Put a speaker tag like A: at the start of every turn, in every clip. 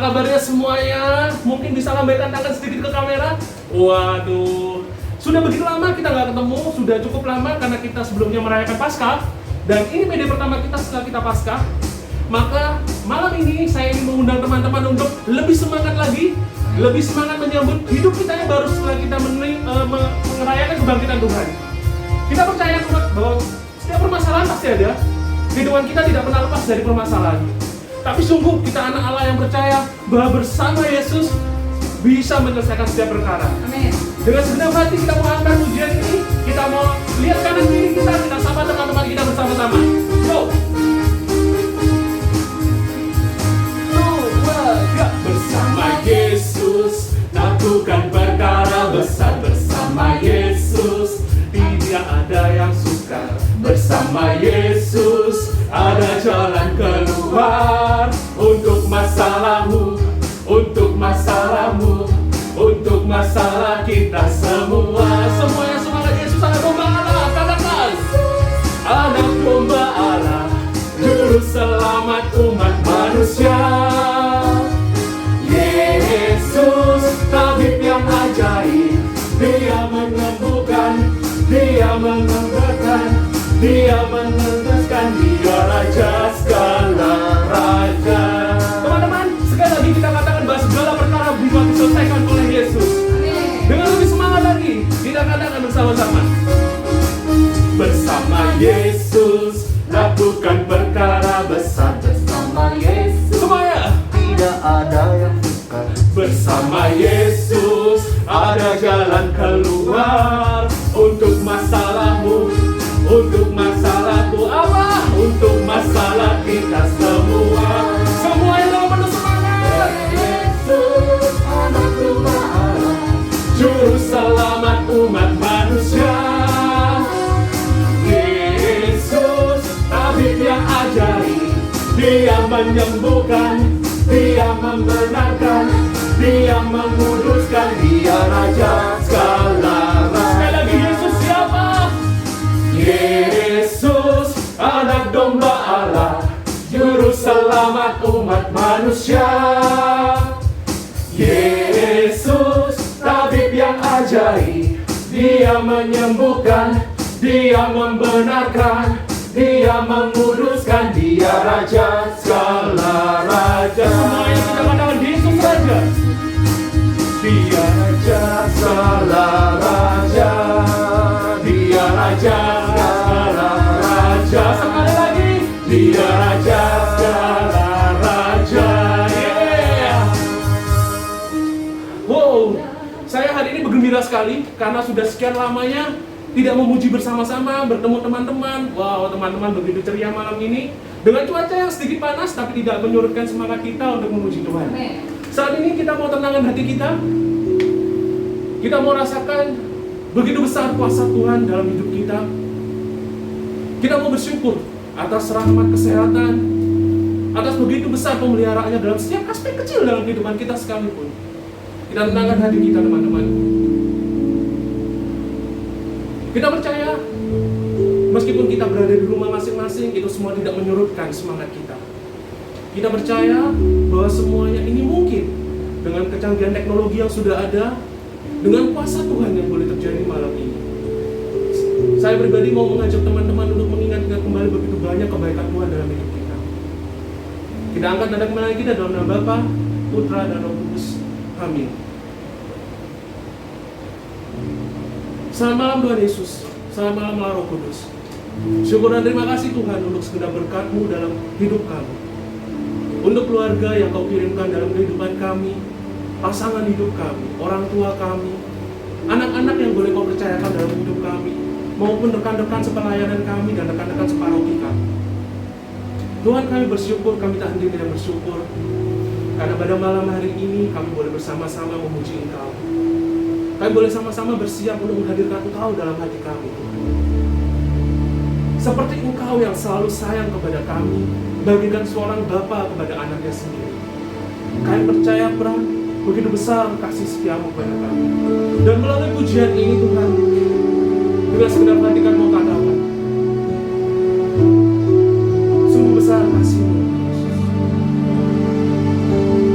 A: kabarnya semuanya? Mungkin bisa lambaikan tangan sedikit ke kamera. Waduh, sudah begitu lama kita nggak ketemu, sudah cukup lama karena kita sebelumnya merayakan Paskah. Dan ini PD pertama kita setelah kita Paskah. Maka malam ini saya ingin mengundang teman-teman untuk lebih semangat lagi, lebih semangat menyambut hidup kita yang baru setelah kita merayakan kebangkitan Tuhan. Kita percaya bahwa setiap permasalahan pasti ada. Kehidupan kita tidak pernah lepas dari permasalahan. Tapi sungguh kita anak Allah yang percaya bahwa bersama Yesus bisa menyelesaikan setiap perkara.
B: Amin.
A: Dengan segenap hati kita mau angkat ujian ini, kita mau lihat kanan kiri kita sapa teman-teman kita bersama-sama. Go! 2, 3. Bersama Yesus, lakukan perkara besar bersama Yesus. Tidak ada yang sukar bersama Yesus. Ada jalan keluar untuk masalahmu, untuk masalahmu, untuk masalah kita semua. Semuanya semangat Yesus, anak domba Allah, katakan. Anak domba Allah, juru selamat umat manusia. Yesus, tabib yang ajaib, Dia menyembuhkan, Dia mengembangkan, Dia meneruskan, Dia Raja segala raja. Teman-teman, sekali lagi kita katakan bahwa segala perkara bisa diselesaikan oleh Yesus. Dengan lebih semangat lagi, kita katakan bersama-sama. Bersama Yesus, lakukan perkara besar bersama Yesus. Semuanya.
C: Tidak ada yang sukar
A: Bersama Yesus, ada jalan keluar untuk masalahmu, untuk masalahku, apa? Untuk masalah kita semua. Semuanya dalam penuh semangat.
C: Yesus, anak domba Allah,
A: Juru selamat umat manusia. Yesus, tabib yang ajaib, Dia menyembuhkan, Dia membenarkan, Dia menguduskan, Dia Raja segala raja. Sekali lagi, Yesus siapa? Yesus, anak domba Allah, juru selamat umat manusia. Yesus, tabib yang ajaib, Dia menyembuhkan, Dia membenarkan, Dia menguduskan, Dia Raja segala raja. Semuanya kita katakan Yesus Raja. Dia Raja segala raja, Dia Raja segala raja. Sekali lagi, Dia Raja segala raja. Yeah. Wow, saya hari ini bergembira sekali karena sudah sekian lamanya tidak memuji bersama-sama, bertemu teman-teman. Wow, teman-teman begitu ceria malam ini dengan cuaca yang sedikit panas tapi tidak menyurutkan semangat kita untuk memuji Tuhan. Saat ini kita mau tenangkan hati kita. Kita mau rasakan begitu besar kuasa Tuhan dalam hidup kita. Kita mau bersyukur atas rahmat kesehatan, atas begitu besar pemeliharaannya dalam setiap aspek kecil dalam kehidupan kita sekalipun. Kita tenangkan hati kita, teman-teman. Kita percaya, meskipun kita berada di rumah masing-masing, itu semua tidak menyurutkan semangat kita. Kita percaya bahwa semuanya ini mungkin dengan kecanggihan teknologi yang sudah ada, dengan kuasa Tuhan yang boleh terjadi malam ini. Saya pribadi mau mengajak teman-teman untuk mengingat-ingat kembali begitu banyak kebaikan Tuhan dalam hidup kita. Kita angkat nada kemenangan kita dalam nama Bapa, Putra, dan Roh Kudus. Amin. Selamat malam Tuhan Yesus. Selamat malam Roh Kudus. Syukur dan terima kasih Tuhan untuk segenap berkat-Mu dalam hidup kami. Untuk keluarga yang Kau kirimkan dalam kehidupan kami, pasangan hidup kami, orang tua kami, anak-anak yang boleh Kau percayakan dalam hidup kami, maupun rekan-rekan sepelayanan kami dan rekan-rekan separoki kami. Tuhan, kami bersyukur, kami tak henti dengan bersyukur karena pada malam hari ini kami boleh bersama-sama memuji Engkau. Kami boleh sama-sama bersiap untuk menghadirkan Engkau dalam hati kami, Tuhan. Seperti Engkau yang selalu sayang kepada kami, bagikan seorang bapa kepada anaknya sendiri. Kami percaya, Tuhan, begitu besar kasih setiamu kepada kami. Dan melalui pujian ini, Tuhan, dengan segenap hati kami mau katakan, sungguh besar kasih-Mu, Yesus.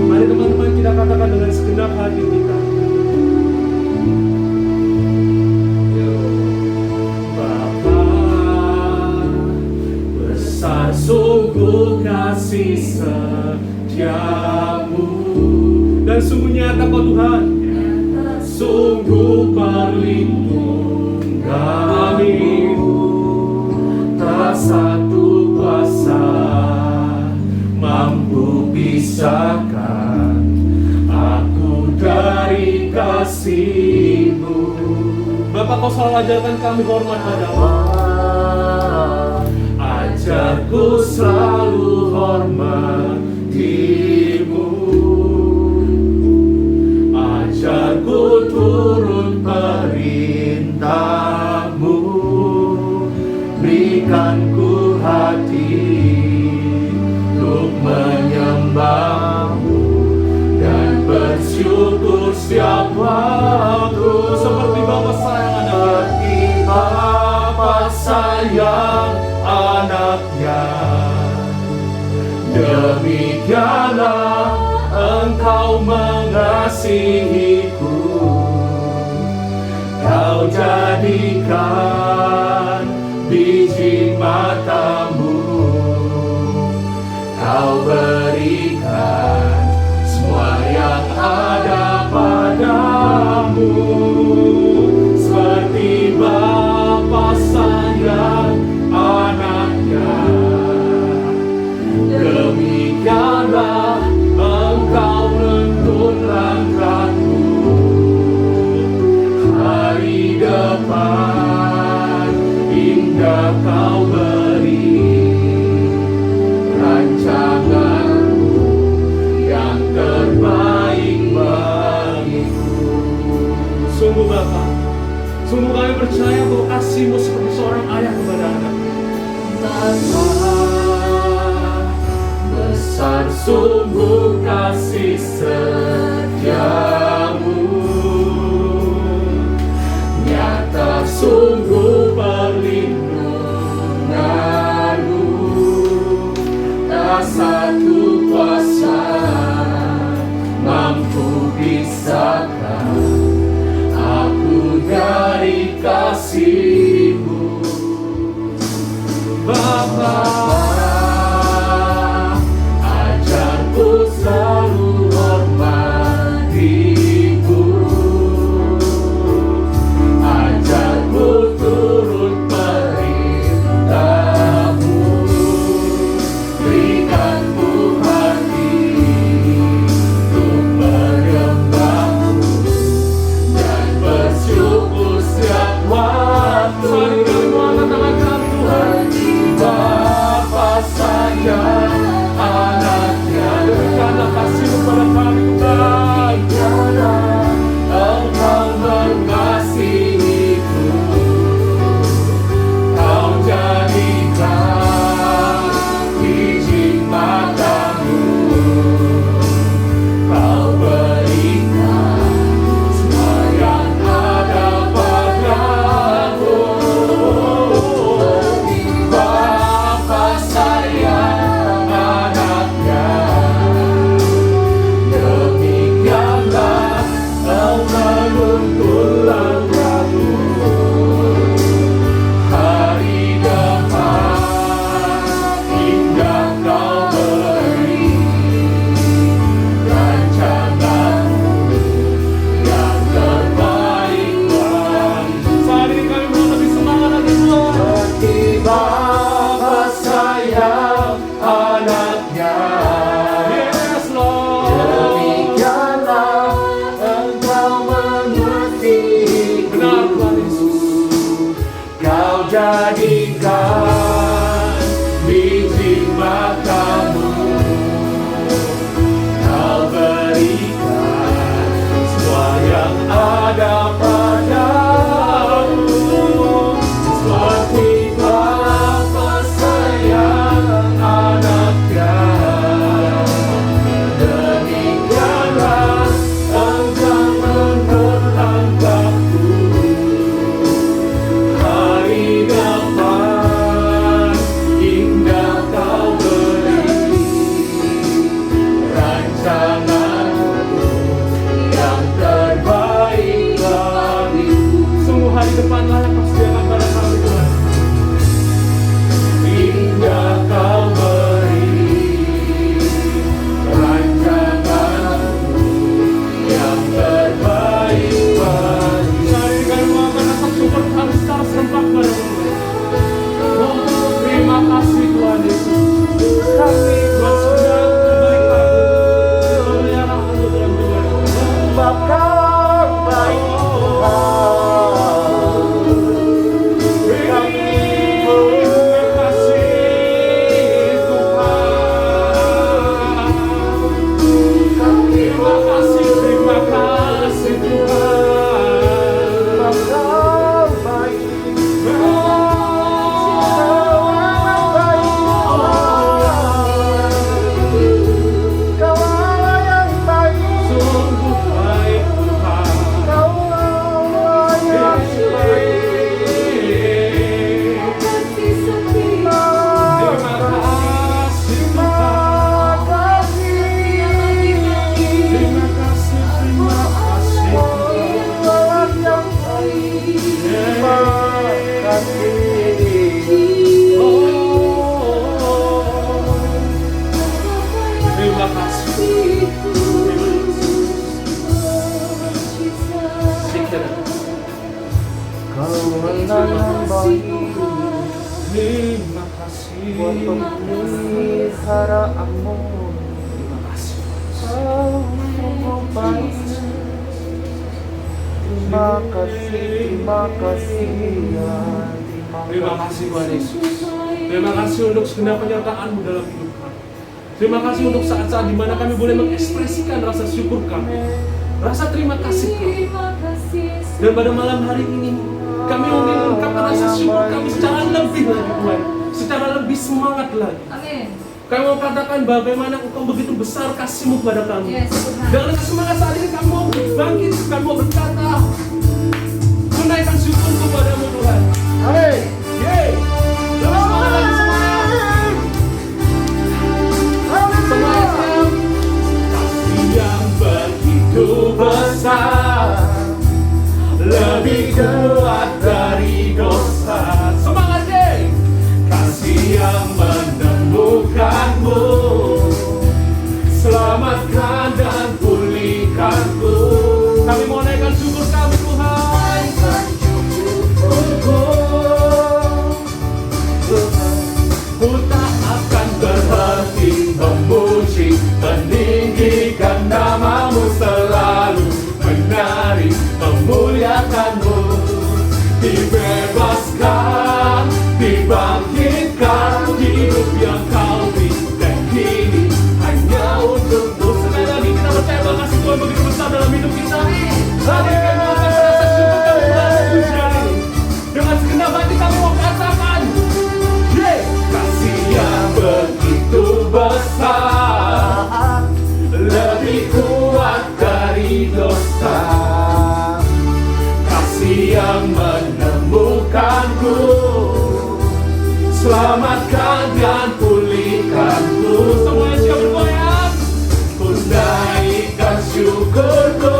A: Mari teman-teman kasih setiamu. Dan sungguh nyata kau Tuhan, sungguh perlindungan kami. Tak satu kuasa mampu pisahkan aku dari kasih-Mu. Bapa, kau selalu ajarkan kami hormat padamu. Ajarku selalu hormati-Mu. Ajarku turut perintah-Mu. Berikanku hati untuk menyembah-Mu dan bersyukur setiap waktu. Seperti Bapa sayang anaknya, Bapa sayang anaknya, demikianlah Engkau mengasihiku. Kau jadikan biji mata-Mu, Kau berikan semua yang ada padamu. Seperti Bapa sayang anaknya, demikianlah Engkau nuntun langkahku. Hari depan indah Kau beri, rancangan-Mu yang terbaik bagiku. Sungguh Bapa, sungguh kami percaya bahwa kasih-Mu seperti seorang ayah kepada anaknya. Besar sungguh kasih setiamu, nyata sungguh perlindungan-Mu. Tak satu kuasa mampu pisahkan aku dari kasih-Mu. Bapa, ajarku selalu hormati-Mu. Ajarku turut perintah-Mu. Berikanku hati untuk menyembah-Mu dan bersyukur setiap waktu. Bapa sayang anaknya, berikanlah kasih-Mu pada kami Tuhan. Engkau mengasihiku. Kau jadikan biji mata-Mu, Kau berikan semua yang ada padamu. Bapa sayang anaknya, demikianlah Engkau menuntun langkahku. Hari depan indah Kau beri, rancangan-Mu yang terbaik bagiku. Saat ini kami mau lebih semangat lagi Tuhan. Seperti Bapa sayang anaknya, yes Lord, demikianlah Engkau mengasihiku. Benar Tuhan Yesus, Kau jadikan biji mata-Mu, Kau berikan semua yang ada padamu. Seperti Bapa sayang anaknya, Terima kasih.
C: Kau menambah
A: Terima kasih.
C: buat pemeliharaanmu.
A: Terima kasih.
C: Kau sungguh baik. Terima kasih ya.
A: Terima kasih Tuhan Yesus. Terima kasih untuk segenap penyertaan-Mu dalam hidup kami. Terima kasih untuk saat-saat di mana kami boleh mengekspresikan rasa syukur kami, rasa terima kasih kami. Dan pada malam hari ini kami mau mengungkapkan rasa syukur kami secara lebih lagi Tuhan, secara lebih semangat lagi.
B: Amin.
A: Kami mau katakan bagaimana Engkau begitu besar kasih-Mu kepada kami.
B: Yes, Tuhan.
A: Dengan semangat saat ini kami mau bangkit, kami mau berkata, menaikkan syukur kepada-Mu Tuhan.
C: Amin.
A: Yeay! Lebih semangat lagi, semangat! Semangat sayang! Kasih yang begitu besar, lebih kuat dari dosa. Semangat deh! Kasih yang menemukanmu, selamatkan dan pulihkanku. Kami mau naikkan syukur kami Tuhan. Ku tak akan berhenti memuji, meninggikan nama-Mu, selalu menari, memuliakan-Mu. Dibebaskan, dibangkitkan, hidup yang Kau beri, dan kini hanya untuk-Mu. Sekali lagi kita percaya bahwa kasih Tuhan begitu besar dalam hidup kita. Hari kami mau rasa syukur kami bulan puji hari ini. Dengan segenap hati kami mau katakan, yeay! Kasih yang begitu besar, lebih kuat dari dosa. Kasih yang menemukanku, selamatkan dan pulihkanku. Semuanya siap bergoyang. Ku naikkan syukurku,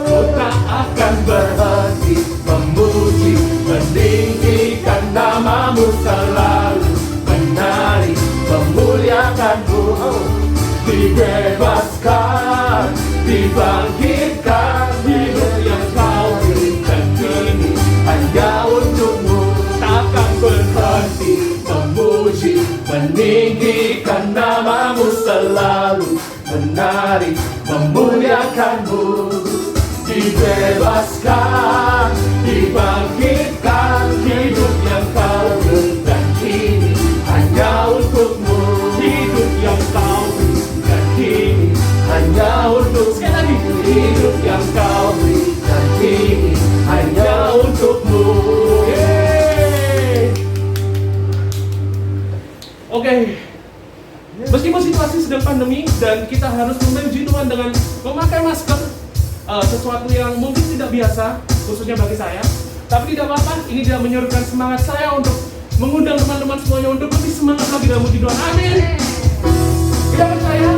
A: ku tak akan berhenti memuji, meninggikan nama-Mu, selalu menari, memuliakan-Mu. Dibebaskan, dibangkitkan, hidup yang Kau berikan kini hanya untuk-Mu. Takkan berhenti memuji, meninggikan nama-Mu, selalu menari, memuliakan-Mu. Dibebaskan, dibangkitkan, hidup yang Kau berikan kini hanya untuk-Mu. Hidup yang Kau berikan kini hanya untuk. Sekali lagi, hidup yang Kau berikan kini hanya untuk-Mu. Yeay. Oke. Meskipun situasi sedang pandemi dan kita harus memuji Tuhan dengan memakai masker, sesuatu yang mungkin tidak biasa, khususnya bagi saya. Tapi tidak apa-apa, ini tidak menyurutkan semangat saya untuk mengundang teman-teman semuanya untuk lebih semangat lagi dalam puji Tuhan. Amin. Kita percaya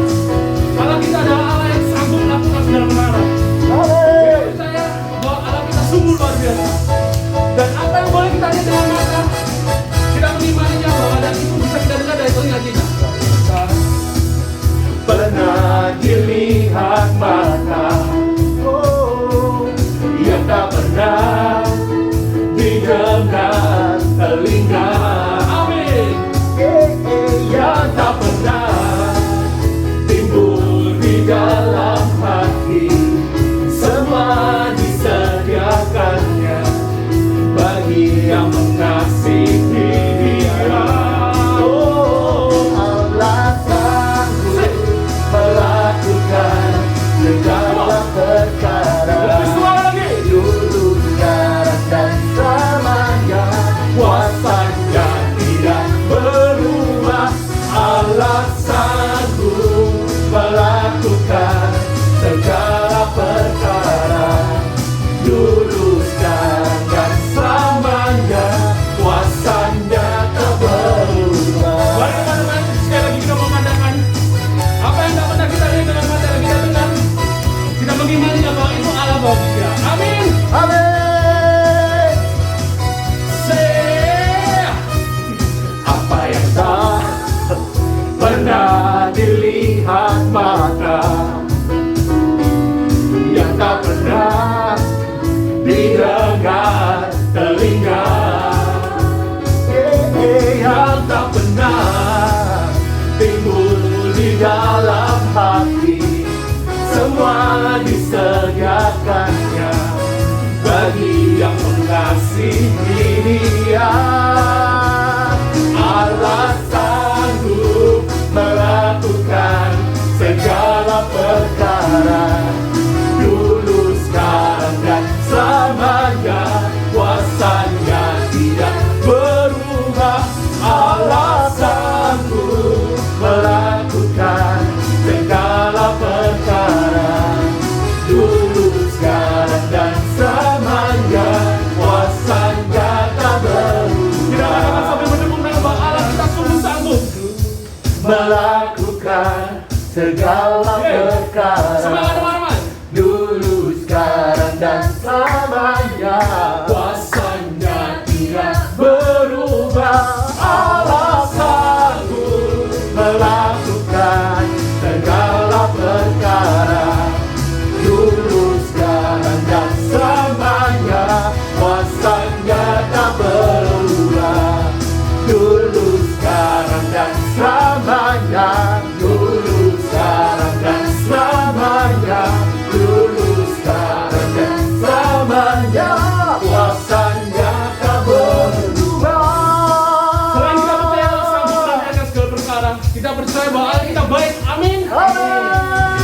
A: kalau kita adalah Allah yang sanggup melakukan segala perkara. Kita percaya bahwa Allah kita sungguh luar biasa. Dan apa yang boleh kita lihat dengan mata, kita mengimaninya bahwa dan itu bisa kita dengar dari telinga kita. Pernah dilihat mata, yang tak pernah didengar telinga. Amin. Yang tak pernah timbul di dalam hati, semua disediakannya bagi yang mengasihi Dia. Oh, Allah sanggup melakukan segala perkara. Dulu sekarang dan selamanya, kuasanya tidak berubah. Allah sanggup melakukan segala perkara. Dulu sekarang dan selamanya, kuasanya tak berubah. Mari teman-teman, sekali lagi kita mengatakan apa yang tak pernah kita lihat dengan mata yang kita dengar, kita mengimaninya bahwa itu Allah bagi Dia. Amin.
C: Amin.
A: Apa yang tak pernah dilihat
C: dalam hati, semua disediakannya bagi yang mengasihi Dia. Allah sanggup melakukan segala perkara, dulu, sekarang, dan selamanya. Kuasanya tidak berubah. Allah sanggup melakukan segala perkara, dulu, sekarang, dan selamanya. Kuasanya tak berubah.
A: Kita katakan sambil bertepuk tangan bahwa Allah kita sungguh sanggup
C: melakukan segala perkara,
A: semangat teman-teman,
C: dulu, sekarang, dan selamanya.
A: kuasanya tidak
C: Berubah. Allah sanggup melakukan segala perkara, dulu, sekarang, dan selamanya. Kuasanya tak berubah, dulu, sekarang, dan selamanya. Dulu, sekarang, dan selamanya. Dulu, sekarang, dan selamanya. Kuasanya tak berubah.
A: Selain kita percaya Allah sanggup melakukan segala perkara, kita percaya bahwa Allah kita baik. Amin.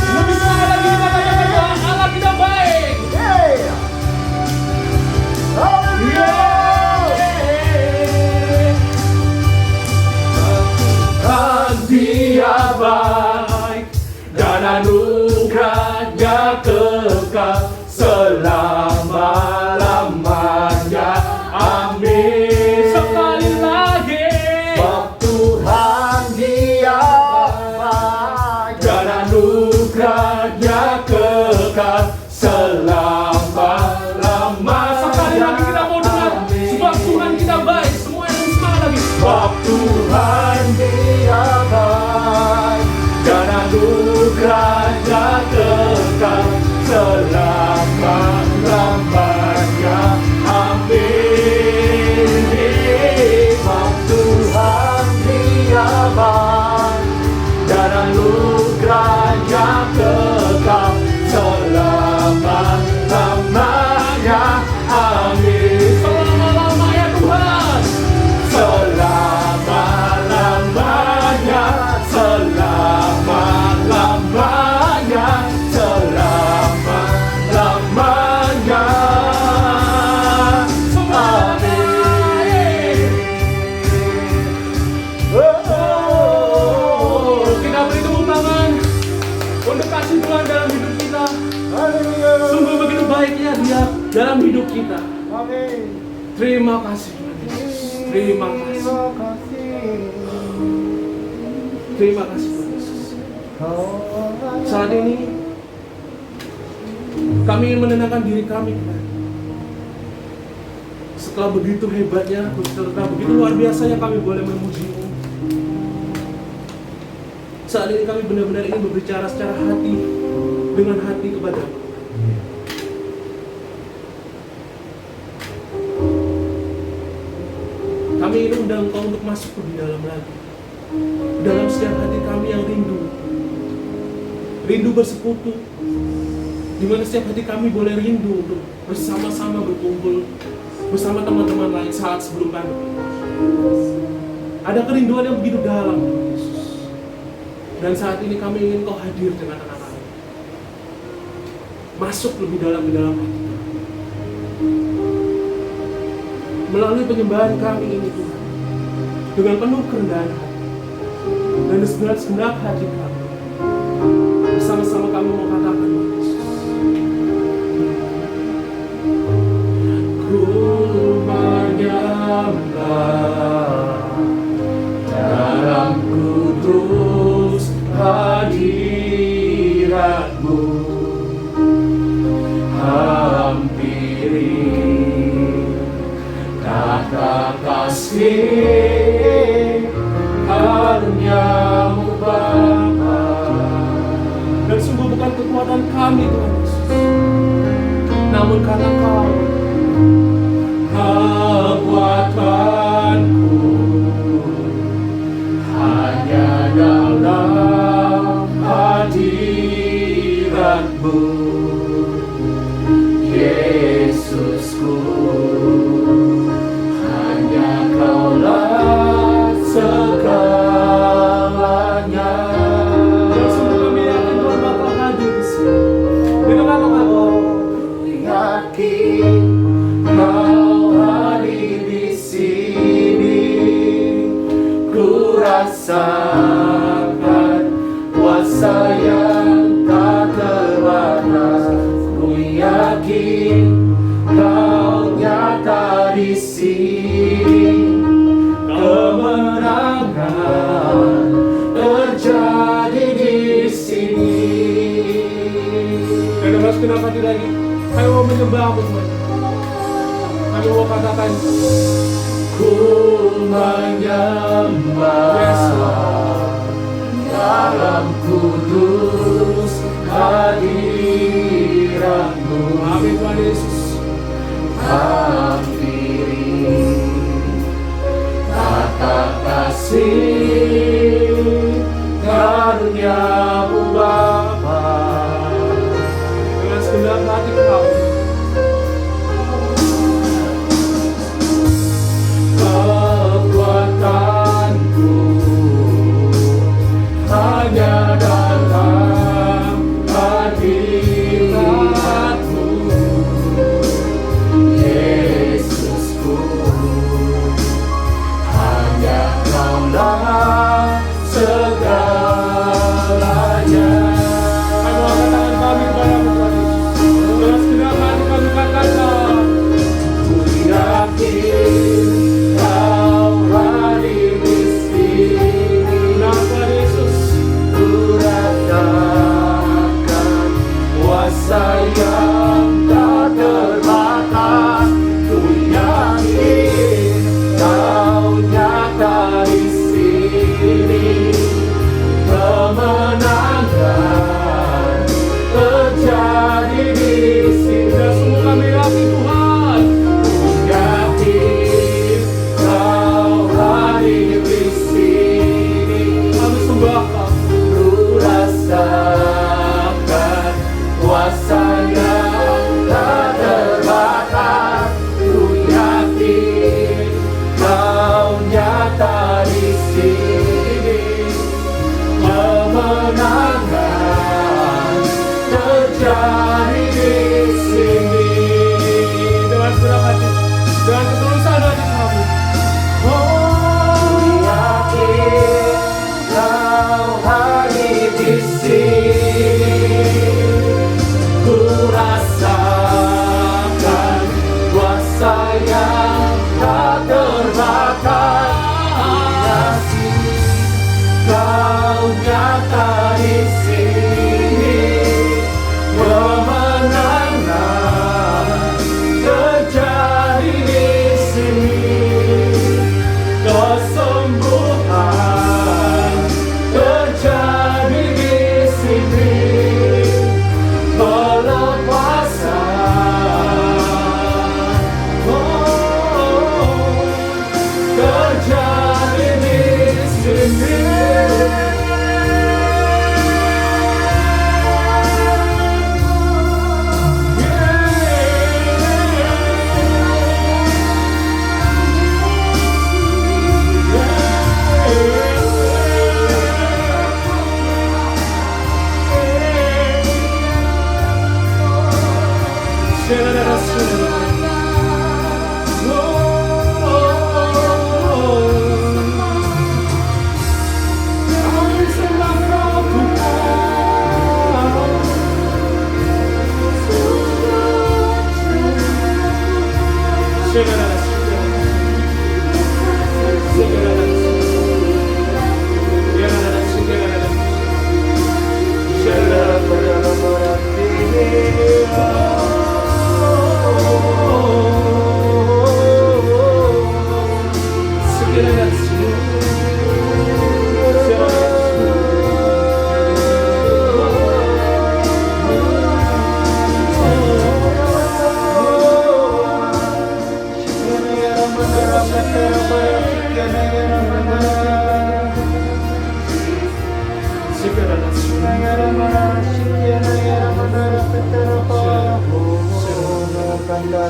A: Lebih semangat lagi kita katakan bahwa Allah kita baik.
C: Kan Dia baik dan anugerahnya kekal selama-lamanya. Amin.
A: Sekali lagi,
C: Sebab Tuhan Dia baik dan anugerahnya kekal selama-lamanya.
A: sekali lagi kita mau dengar. Sebab Tuhan kita baik. Semua yang lebih semangat lagi.
C: Sebab Tuhan Dia baik dan anugerahnya kekal selama-lamanya. Amin. Sebab Tuhan Dia baik dan anugerahnya kekal selama-lamanya. Amin.
A: Selama-lama ya Tuhan.
C: Selama-lamanya, selama-lamanya, selama-lamanya. Amin. Oh,
A: Kita beri tepuk tangan untuk kasih Tuhan dalam hidup kita.
C: haleluya.
A: Sungguh begitu baiknya Dia dalam hidup kita.
C: Amin.
A: Terima kasih Tuhan Yesus. Terima kasih. Terima kasih Tuhan Yesus. Saat ini kami ingin menenangkan diri kami Tuhan. Setelah begitu hebatnya, setelah begitu luar biasanya kami boleh memuji-Mu. Saat ini kami benar-benar ingin berbicara secara hati, dengan hati kepada-Mu. Kami ingin undang Engkau untuk masuk lebih dalam lagi, dalam setiap hati kami yang rindu bersekutu, di mana setiap hati kami boleh rindu untuk bersama-sama berkumpul bersama teman-teman lain saat sebelum pandemi. Ada kerinduan yang begitu dalam, Tuhan Yesus. Dan saat ini kami ingin Kau hadir dengan anak-anak, masuk lebih dalam di dalam hati kami. Melalui penyembahan kami ini Tuhan, dengan penuh kerendahan hati dan segenap hati kami, bersama-sama kami mau katakan Tuhan Yesus, ku menyembah dalam kudus hadirat-Mu, hampiri kata kasih karunia-Mu Bapa. dan sungguh bukan kekuatan kami Tuhan Yesus, namun karena Kau
C: Kekuatanku hanya dalam Yesusku, hanya Kaulah segalanya.
A: Dan sungguh kami yakin Tuhan bakal hadir di sini. Dengan kata-kata,
C: Yakin Kau hadir di sini, ku rasakan kuasa yang tak terbatas. Ku yakin Kau nyata di sini, kemenangan terjadi di sini.
A: dan dengan segenap hati lagi, kami mau menyembahmu Tuhan. Kami mau katakan,
C: Ku menyembah dalam kudus hadirat-Mu.
A: amin Tuhan Yesus.
C: Hampiri kata kasih karunia-Mu Bapa.
A: Dengan segenap hati kami,
C: Kekuatanku hanya dalam hadirat-Mu, Yesusku, hanya Kaulah segalanya.
A: kami mau katakan kami kepadamu Tuhan Yesus. Dengan segenap hati kami katakan,
C: Ku yakin Kau hadir di sini,
A: nah Tuhan Yesus,
C: ku rasakan kuasa yang tak terbatas. Ku yakin Kau nyata di sini, kemenangan terjadi di sini.
A: dan sungguh kami yakin Tuhan,
C: Yakin Kau hadir di sini,
A: kami sembah Kau.
C: ku rasakan kuasa yang tak terbatas. Ku yakin Kau nyata di sini, kemenangan terjadi di sini.
A: Dengan segenap hati, dengan ketulusan hati kami,
C: Yakin Kau hadir di sini, ku rasakan kuasa yang tak terbatas. Kasih Kau nyata di sini, kemenangan terjadi di sini, kesembuhan terjadi di sini, pelepasan terjadi di sini.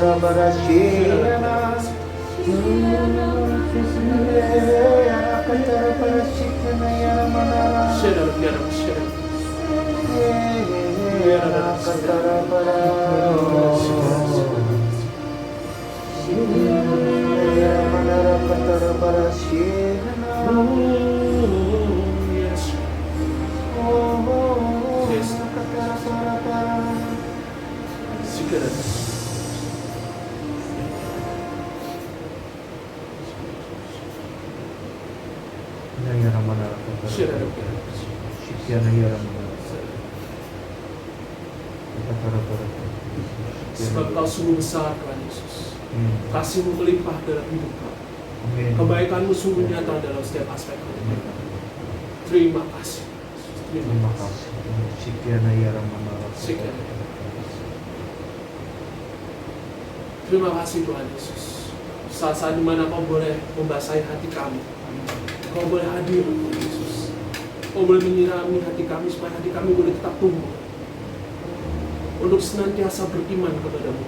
C: katara barashirana katara barashitana yana manara katara manara katara barashirana
A: Sebab Kau sungguh besar Tuhan Yesus. Kasih-Mu melimpah dalam hidup kami. Kebaikan-Mu sungguh nyata dalam setiap aspek hidup kami. Terima kasih.
C: Terima kasih.
A: Terima kasih Tuhan Yesus. Saat-saat dimana Kau boleh membasahi hati kami, Kau boleh hadir Tuhan Yesus. Kau boleh menyirami hati kami supaya hati kami boleh tetap tumbuh untuk senantiasa beriman kepada-Mu.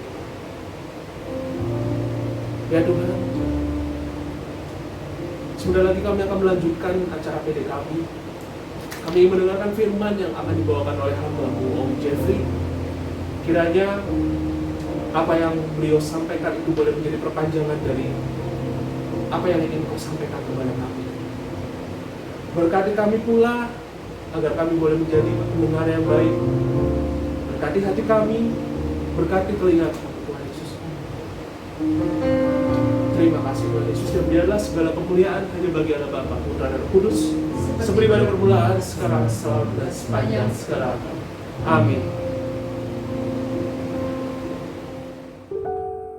A: Ya Tuhan, sebentar lagi kami akan melanjutkan acara PD kami. Kami mendengarkan firman yang akan dibawakan oleh hamba-Mu Om Jeffrey. Kiranya apa yang beliau sampaikan itu boleh menjadi perpanjangan dari apa yang ingin Kau sampaikan kepada kami. Berkati kami pula agar kami boleh menjadi pendengar yang baik. Berkati hati kami, berkati telinga kami Tuhan Yesus. Terima kasih Tuhan Yesus, dan biarlah segala kemuliaan hanya bagi Allah Bapa, Putra dan Roh Kudus, seperti pada permulaan, sekarang, selalu dan sepanjang segala abad. Amin.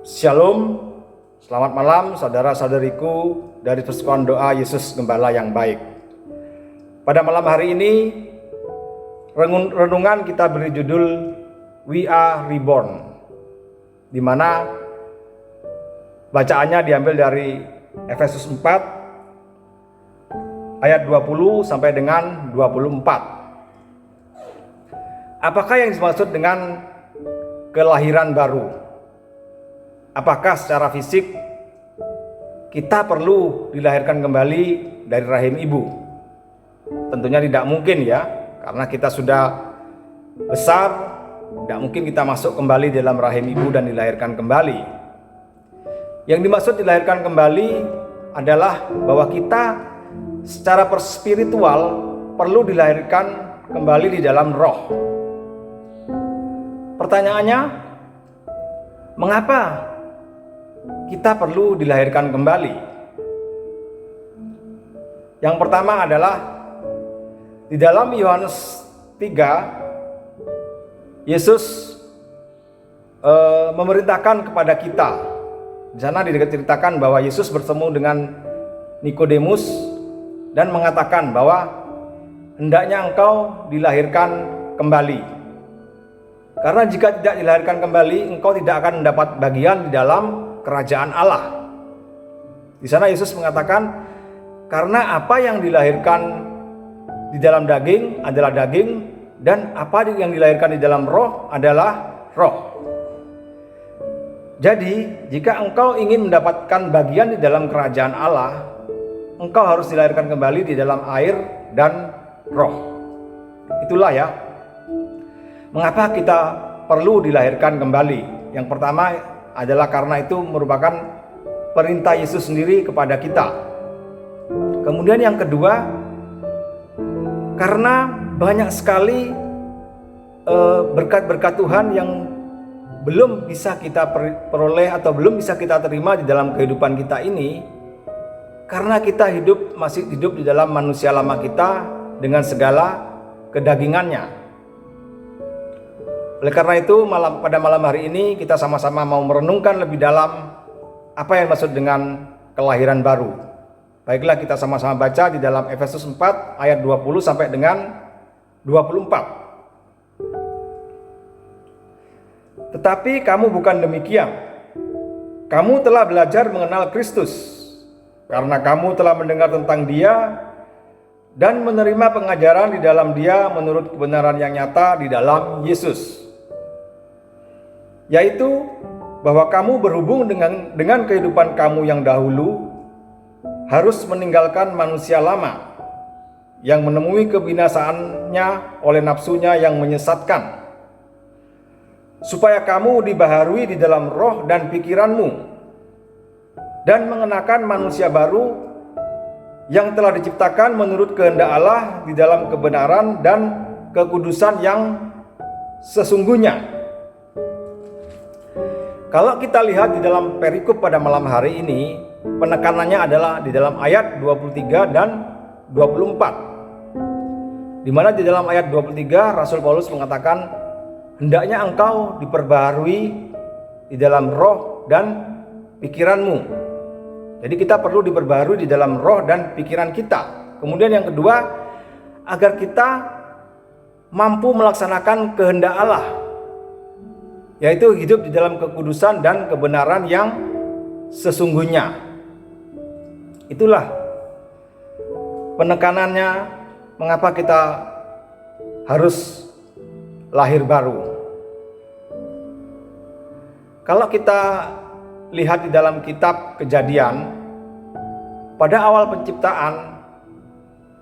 B: Shalom, selamat malam saudara-saudariku dari Persekutuan Doa Yesus Gembala yang baik. Pada malam hari ini, renungan kita beri judul We Are Reborn, di mana bacaannya diambil dari Efesus 4 ayat 20 sampai dengan 24. Apakah yang dimaksud dengan kelahiran baru? Apakah secara fisik kita perlu dilahirkan kembali dari rahim ibu? Tentunya tidak mungkin ya, karena kita sudah besar, tidak mungkin kita masuk kembali dalam rahim ibu dan dilahirkan kembali. Yang dimaksud dilahirkan kembali adalah bahwa kita secara spiritual perlu dilahirkan kembali di dalam roh. Pertanyaannya, mengapa kita perlu dilahirkan kembali? Yang pertama adalah di dalam Yohanes 3, Yesus memerintahkan kepada kita. Di sana diceritakan bahwa Yesus bertemu dengan Nikodemus dan mengatakan bahwa hendaknya engkau dilahirkan kembali. Karena jika tidak dilahirkan kembali, engkau tidak akan mendapat bagian di dalam kerajaan Allah. Di sana Yesus mengatakan, karena apa yang dilahirkan di dalam daging adalah daging, dan apa yang dilahirkan di dalam roh adalah roh. Jadi, jika engkau ingin mendapatkan bagian di dalam kerajaan Allah, engkau harus dilahirkan kembali di dalam air dan roh. Itulah ya, mengapa kita perlu dilahirkan kembali. Yang pertama adalah karena itu merupakan perintah Yesus sendiri kepada kita. Kemudian yang kedua, karena banyak sekali berkat-berkat Tuhan yang belum bisa kita peroleh atau belum bisa kita terima di dalam kehidupan kita ini, karena kita masih hidup di dalam manusia lama kita dengan segala kedagingannya. Oleh karena itu pada malam hari ini kita sama-sama mau merenungkan lebih dalam apa yang maksud dengan kelahiran baru. Baiklah, kita sama-sama baca di dalam Efesus 4 ayat 20 sampai dengan 24. Tetapi kamu bukan demikian. Kamu telah belajar mengenal Kristus, karena kamu telah mendengar tentang Dia dan menerima pengajaran di dalam Dia menurut kebenaran yang nyata di dalam Yesus, yaitu bahwa kamu berhubung dengan kehidupan kamu yang dahulu harus meninggalkan manusia lama yang menemui kebinasaannya oleh nafsunya yang menyesatkan, supaya kamu dibaharui di dalam roh dan pikiranmu dan mengenakan manusia baru yang telah diciptakan menurut kehendak Allah di dalam kebenaran dan kekudusan yang sesungguhnya. Kalau kita lihat di dalam perikop pada malam hari ini, penekanannya adalah di dalam ayat 23 dan 24. Di mana di dalam ayat 23 Rasul Paulus mengatakan, hendaknya engkau diperbaharui di dalam roh dan pikiranmu. Jadi kita perlu diperbaharui di dalam roh dan pikiran kita. Kemudian yang kedua, agar kita mampu melaksanakan kehendak Allah, yaitu hidup di dalam kekudusan dan kebenaran yang sesungguhnya. Itulah penekanannya mengapa kita harus lahir baru. Kalau kita lihat di dalam kitab Kejadian, pada awal penciptaan,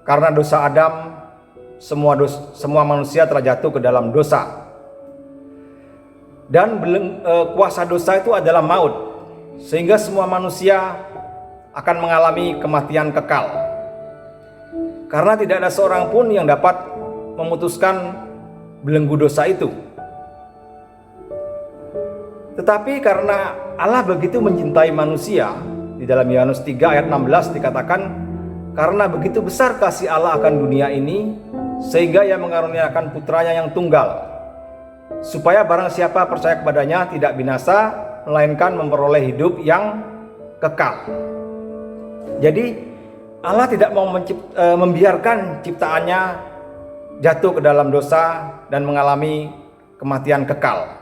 B: karena dosa Adam, semua manusia telah jatuh ke dalam dosa. Dan kuasa dosa itu adalah maut, sehingga semua manusia akan mengalami kematian kekal. Karena tidak ada seorang pun yang dapat memutuskan belenggu dosa itu. Tetapi karena Allah begitu mencintai manusia, di dalam Yohanes 3 ayat 16 dikatakan, karena begitu besar kasih Allah akan dunia ini, sehingga Ia mengaruniakan putranya yang tunggal, supaya barang siapa percaya kepadanya tidak binasa, melainkan memperoleh hidup yang kekal. Jadi Allah tidak mau membiarkan ciptaannya jatuh ke dalam dosa dan mengalami kematian kekal.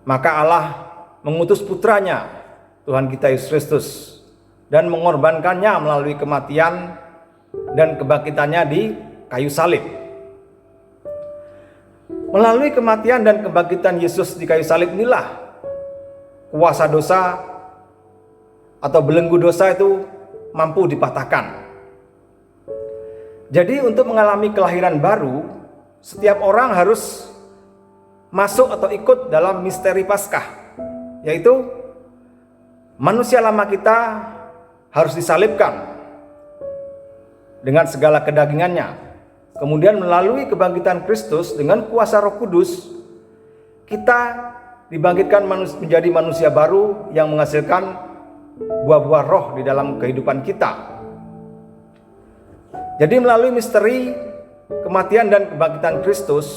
B: Maka Allah mengutus putranya, Tuhan kita Yesus Kristus, dan mengorbankannya melalui kematian dan kebangkitannya di kayu salib. Melalui kematian dan kebangkitan Yesus di kayu salib inilah kuasa dosa atau belenggu dosa itu mampu dipatahkan. Jadi untuk mengalami kelahiran baru, setiap orang harus masuk atau ikut dalam misteri Paskah, yaitu manusia lama kita harus disalibkan dengan segala kedagingannya. Kemudian melalui kebangkitan Kristus dengan kuasa Roh Kudus, kita dibangkitkan menjadi manusia baru yang menghasilkan buah-buah roh di dalam kehidupan kita. Jadi melalui misteri kematian dan kebangkitan Kristus,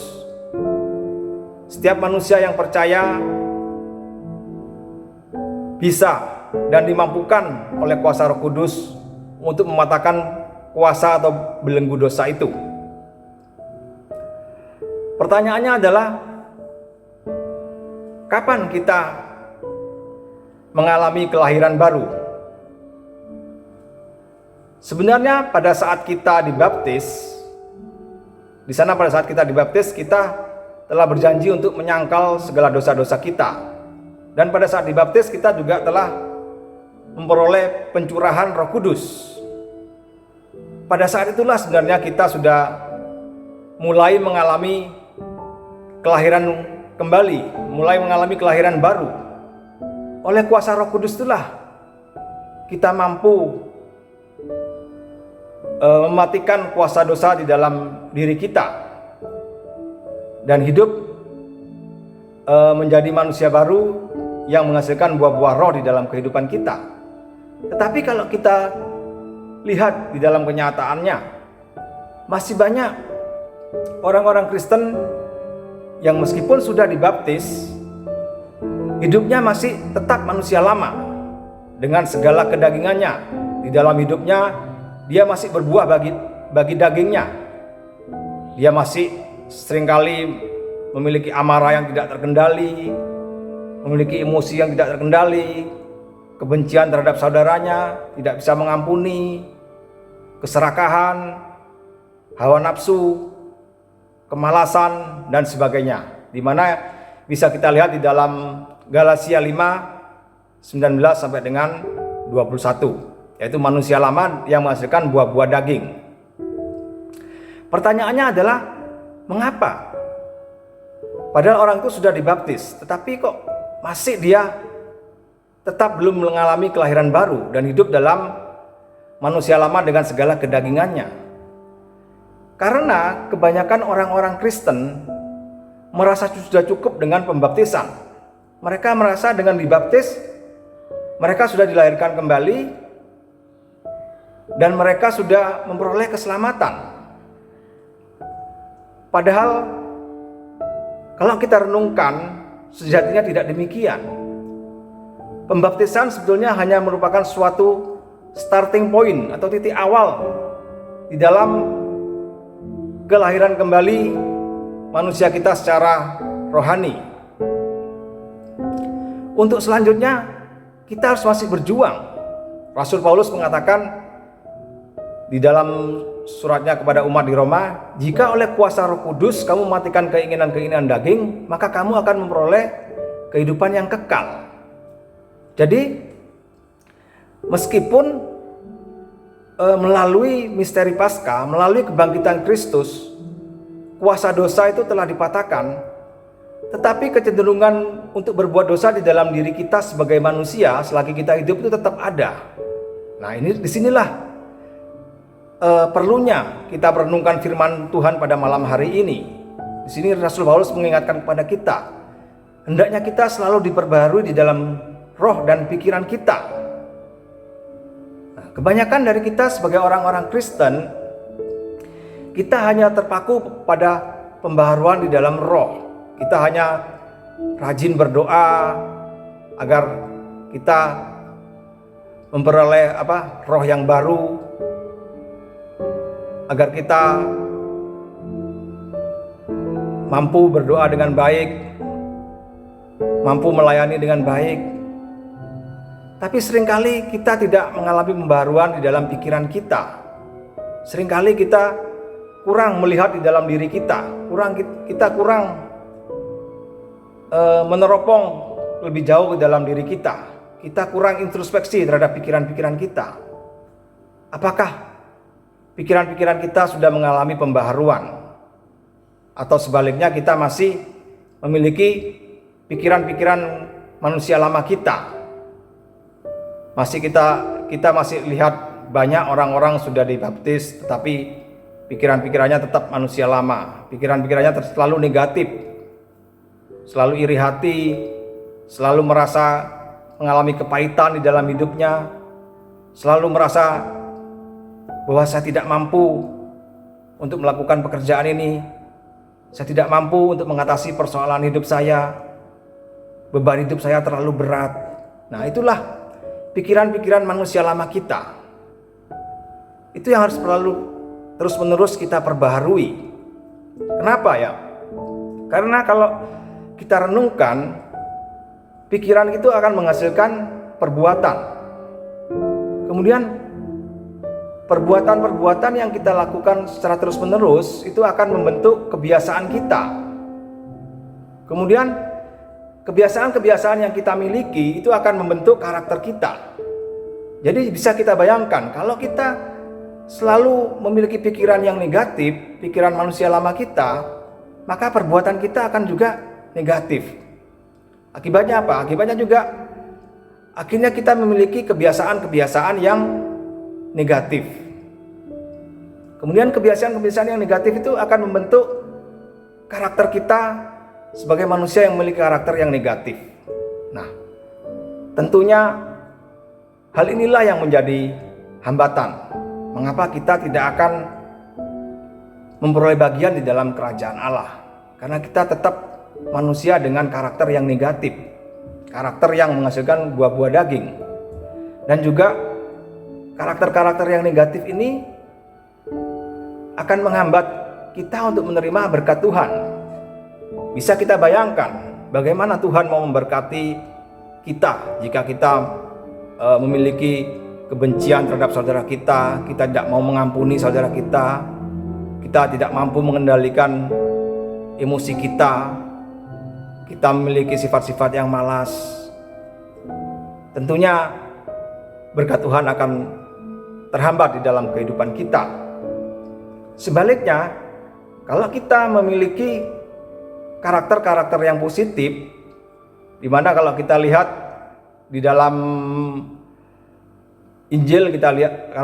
B: setiap manusia yang percaya bisa dan dimampukan oleh kuasa Roh Kudus untuk mematahkan kuasa atau belenggu dosa itu. Pertanyaannya adalah, kapan kita mengalami kelahiran baru? Sebenarnya pada saat kita dibaptis, di sana pada saat kita dibaptis, kita telah berjanji untuk menyangkal segala dosa-dosa kita. Dan pada saat dibaptis kita juga telah memperoleh pencurahan Roh Kudus. Pada saat itulah sebenarnya kita sudah mulai mengalami kelahiran kembali, mulai mengalami kelahiran baru. Oleh kuasa Roh Kudus itulah kita mampu mematikan kuasa dosa di dalam diri kita dan hidup menjadi manusia baru yang menghasilkan buah-buah roh di dalam kehidupan kita. Tetapi kalau kita lihat di dalam kenyataannya, masih banyak orang-orang Kristen yang meskipun sudah dibaptis, hidupnya masih tetap manusia lama dengan segala kedagingannya. Di dalam hidupnya dia masih berbuah bagi dagingnya. Dia masih seringkali memiliki amarah yang tidak terkendali, memiliki emosi yang tidak terkendali, kebencian terhadap saudaranya, tidak bisa mengampuni, keserakahan, hawa nafsu, kemalasan, dan sebagainya. Di mana bisa kita lihat di dalam Galatia 5, 19 sampai dengan 21, yaitu manusia lama yang menghasilkan buah-buah daging. Pertanyaannya adalah, mengapa? Padahal orang itu sudah dibaptis, tetapi kok masih dia tetap belum mengalami kelahiran baru dan hidup dalam manusia lama dengan segala kedagingannya. Karena kebanyakan orang-orang Kristen merasa sudah cukup dengan pembaptisan. Mereka merasa dengan dibaptis, mereka sudah dilahirkan kembali dan mereka sudah memperoleh keselamatan. Padahal kalau kita renungkan, sejatinya tidak demikian. Pembaptisan sebetulnya hanya merupakan suatu starting point atau titik awal di dalam kelahiran kembali manusia kita secara rohani. Untuk selanjutnya kita harus masih berjuang. Rasul Paulus mengatakan di dalam suratnya kepada umat di Roma, jika oleh kuasa Roh Kudus kamu mematikan keinginan-keinginan daging, maka kamu akan memperoleh kehidupan yang kekal. Jadi meskipun melalui misteri Paskah, melalui kebangkitan Kristus, kuasa dosa itu telah dipatahkan, tetapi kecenderungan untuk berbuat dosa di dalam diri kita sebagai manusia selagi kita hidup itu tetap ada. Nah, ini disinilah perlunya kita merenungkan firman Tuhan pada malam hari ini. Di sini Rasul Paulus mengingatkan kepada kita, hendaknya kita selalu diperbaharui di dalam roh dan pikiran kita. Nah, kebanyakan dari kita sebagai orang-orang Kristen, kita hanya terpaku pada pembaharuan di dalam roh. Kita hanya rajin berdoa agar kita memperoleh roh yang baru, agar kita mampu berdoa dengan baik, mampu melayani dengan baik. Tapi seringkali kita tidak mengalami pembaharuan di dalam pikiran kita. Seringkali kita kurang melihat di dalam diri kita, kita kurang meneropong lebih jauh ke dalam diri kita. Kita kurang introspeksi terhadap pikiran-pikiran kita. Apakah pikiran-pikiran kita sudah mengalami pembaharuan? Atau sebaliknya kita masih memiliki pikiran-pikiran manusia lama kita? Kita masih lihat banyak orang-orang sudah dibaptis, tetapi pikiran-pikirannya tetap manusia lama. Pikiran-pikirannya selalu negatif, selalu iri hati, selalu merasa mengalami kepahitan di dalam hidupnya, selalu merasa bahwa saya tidak mampu untuk melakukan pekerjaan ini, saya tidak mampu untuk mengatasi persoalan hidup saya, beban hidup saya terlalu berat. Nah, itulah pikiran-pikiran manusia lama kita. Itu yang harus selalu terus-menerus kita perbaharui. Kenapa ya? Karena kalau kita renungkan, pikiran itu akan menghasilkan perbuatan. Kemudian perbuatan-perbuatan yang kita lakukan secara terus-menerus itu akan membentuk kebiasaan kita. Kemudian kebiasaan-kebiasaan yang kita miliki itu akan membentuk karakter kita. Jadi bisa kita bayangkan, kalau kita selalu memiliki pikiran yang negatif, pikiran manusia lama kita, maka perbuatan kita akan juga negatif. Akibatnya apa? Akibatnya juga akhirnya kita memiliki kebiasaan-kebiasaan yang negatif. Kemudian kebiasaan-kebiasaan yang negatif itu akan membentuk karakter kita sebagai manusia yang memiliki karakter yang negatif. Nah, tentunya hal inilah yang menjadi hambatan. Mengapa kita tidak akan memperoleh bagian di dalam kerajaan Allah? Karena kita tetap manusia dengan karakter yang negatif, karakter yang menghasilkan buah-buah daging. Dan juga karakter-karakter yang negatif ini akan menghambat kita untuk menerima berkat Tuhan. Bisa kita bayangkan bagaimana Tuhan mau memberkati kita jika kita memiliki kebencian terhadap saudara kita, kita tidak mau mengampuni saudara kita tidak mampu mengendalikan emosi kita, kita memiliki sifat-sifat yang malas, tentunya berkat Tuhan akan terhambat di dalam kehidupan kita. Sebaliknya, kalau kita memiliki karakter-karakter yang positif, di mana kalau kita lihat di dalam Injil, kita lihat